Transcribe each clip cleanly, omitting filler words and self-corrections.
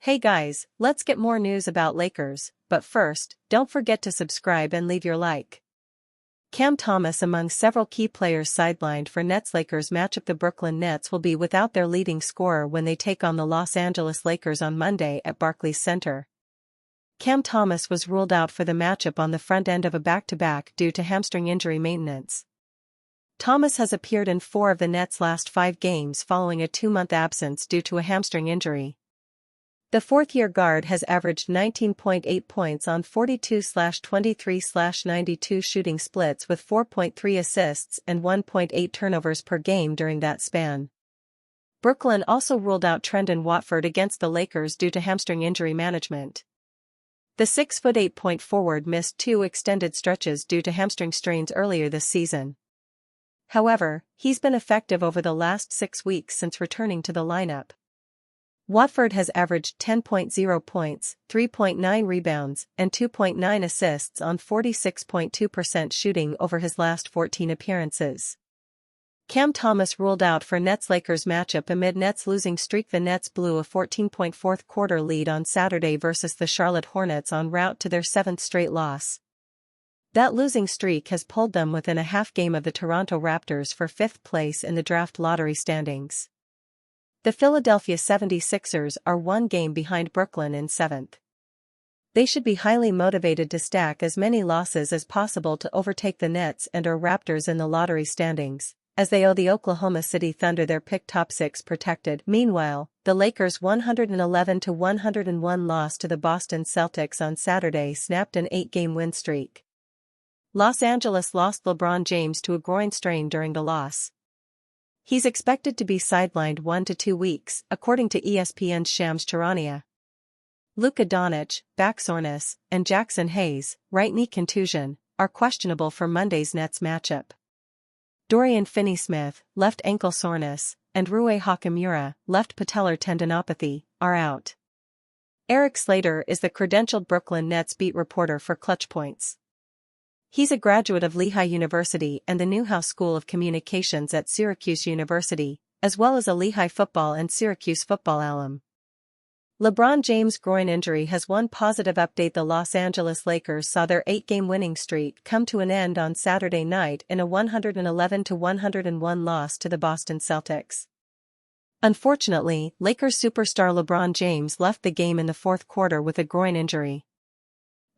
Hey guys, let's get more news about Lakers, but first, don't forget to subscribe and leave your like. Cam Thomas among several key players sidelined for Nets-Lakers matchup. The Brooklyn Nets will be without their leading scorer when they take on the Los Angeles Lakers on Monday at Barclays Center. Cam Thomas was ruled out for the matchup on the front end of a back-to-back due to hamstring injury maintenance. Thomas has appeared in 4 of the Nets' last 5 games following a 2-month absence due to a hamstring injury. The fourth-year guard has averaged 19.8 points on 42/23/92 shooting splits with 4.3 assists and 1.8 turnovers per game during that span. Brooklyn also ruled out Trendon Watford against the Lakers due to hamstring injury management. The 6'8" point forward missed 2 extended stretches due to hamstring strains earlier this season. However, he's been effective over the last 6 weeks since returning to the lineup. Watford has averaged 10.0 points, 3.9 rebounds, and 2.9 assists on 46.2% shooting over his last 14 appearances. Cam Thomas ruled out for Nets-Lakers matchup amid Nets losing streak. The Nets blew a 14-point fourth-quarter lead on Saturday versus the Charlotte Hornets en route to their 7th straight loss. That losing streak has pulled them within a half game of the Toronto Raptors for 5th place in the draft lottery standings. The Philadelphia 76ers are 1 game behind Brooklyn in 7th. They should be highly motivated to stack as many losses as possible to overtake the Nets and/or Raptors in the lottery standings, as they owe the Oklahoma City Thunder their pick top 6 protected. Meanwhile, the Lakers' 111-101 loss to the Boston Celtics on Saturday snapped an 8-game win streak. Los Angeles lost LeBron James to a groin strain during the loss. He's expected to be sidelined 1 to 2 weeks, according to ESPN's Shams Charania. Luka Doncic, back soreness, and Jackson Hayes, right knee contusion, are questionable for Monday's Nets matchup. Dorian Finney-Smith, left ankle soreness, and Rui Hachimura, left patellar tendinopathy, are out. Eric Slater is the credentialed Brooklyn Nets beat reporter for Clutch Points. He's a graduate of Lehigh University and the Newhouse School of Communications at Syracuse University, as well as a Lehigh football and Syracuse football alum. LeBron James' groin injury has one positive update. The Los Angeles Lakers saw their 8-game winning streak come to an end on Saturday night in a 111-101 loss to the Boston Celtics. Unfortunately, Lakers superstar LeBron James left the game in the fourth quarter with a groin injury.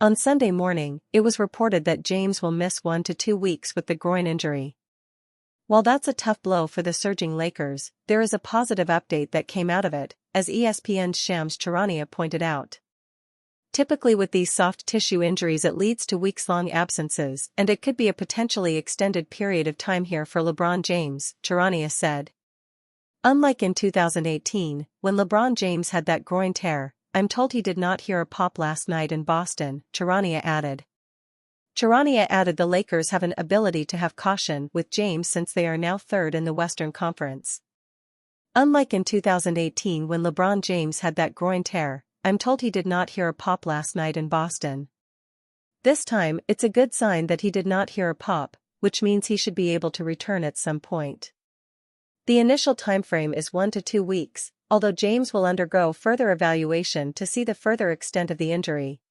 On Sunday morning, it was reported that James will miss 1 to 2 weeks with the groin injury. While that's a tough blow for the surging Lakers, there is a positive update that came out of it, as ESPN's Shams Charania pointed out. Typically with these soft tissue injuries it leads to weeks-long absences, and it could be a potentially extended period of time here for LeBron James, Charania said. Unlike in 2018, when LeBron James had that groin tear, I'm told he did not hear a pop last night in Boston, Charania added. Charania added the Lakers have an ability to have caution with James since they are now 3rd in the Western Conference. Unlike in 2018 when LeBron James had that groin tear, I'm told he did not hear a pop last night in Boston. This time, it's a good sign that he did not hear a pop, which means he should be able to return at some point. The initial timeframe is 1 to 2 weeks, although James will undergo further evaluation to see the further extent of the injury.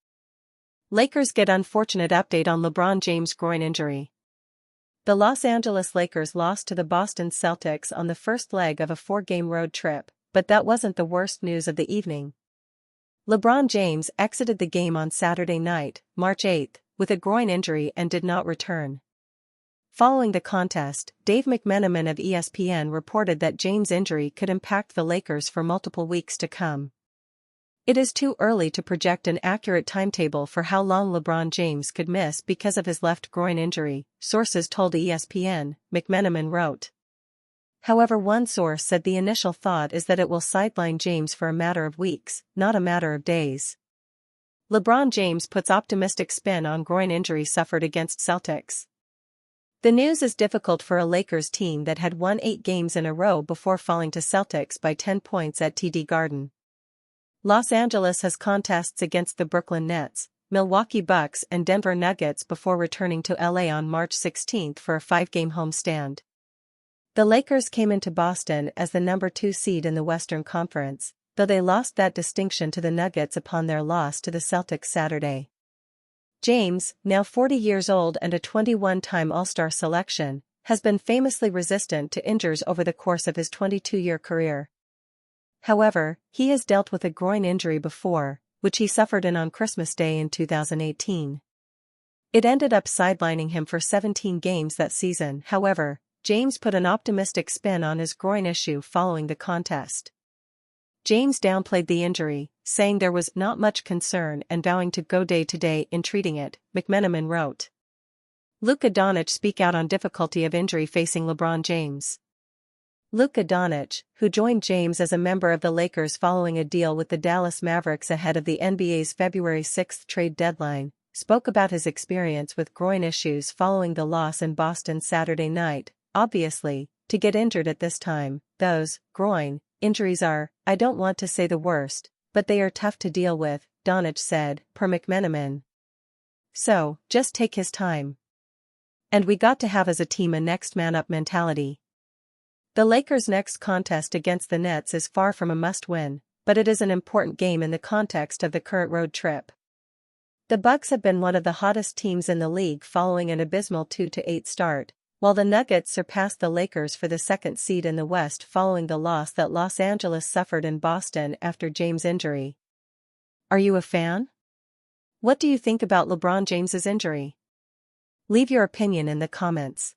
Lakers get unfortunate update on LeBron James' groin injury. The Los Angeles Lakers lost to the Boston Celtics on the first leg of a 4-game road trip, but that wasn't the worst news of the evening. LeBron James exited the game on Saturday night, March 8, with a groin injury and did not return. Following the contest, Dave McMenamin of ESPN reported that James' injury could impact the Lakers for multiple weeks to come. It is too early to project an accurate timetable for how long LeBron James could miss because of his left groin injury, sources told ESPN, McMenamin wrote. However, one source said the initial thought is that it will sideline James for a matter of weeks, not a matter of days. LeBron James puts optimistic spin on groin injury suffered against Celtics. The news is difficult for a Lakers team that had won 8 games in a row before falling to Celtics by 10 points at TD Garden. Los Angeles has contests against the Brooklyn Nets, Milwaukee Bucks and Denver Nuggets before returning to LA on March 16 for a 5-game homestand. The Lakers came into Boston as the number 2 seed in the Western Conference, though they lost that distinction to the Nuggets upon their loss to the Celtics Saturday. James, now 40 years old and a 21-time All-Star selection, has been famously resistant to injuries over the course of his 22-year career. However, he has dealt with a groin injury before, which he suffered on Christmas Day in 2018. It ended up sidelining him for 17 games that season. However, James put an optimistic spin on his groin issue following the contest. James downplayed the injury, saying there was not much concern and vowing to go day to day in treating it, McMenamin wrote. Luka Doncic speak out on difficulty of injury facing LeBron James. Luka Doncic, who joined James as a member of the Lakers following a deal with the Dallas Mavericks ahead of the NBA's February 6 trade deadline, spoke about his experience with groin issues following the loss in Boston Saturday night. Obviously, to get injured at this time, those groin injuries are, I don't want to say the worst, but they are tough to deal with, Doncic said, per McMenamin. So, just take his time. And we got to have as a team a next man up mentality. The Lakers' next contest against the Nets is far from a must-win, but it is an important game in the context of the current road trip. The Bucks have been one of the hottest teams in the league following an abysmal 2-8 start, while the Nuggets surpassed the Lakers for the second seed in the West following the loss that Los Angeles suffered in Boston after James' injury. Are you a fan? What do you think about LeBron James's injury? Leave your opinion in the comments.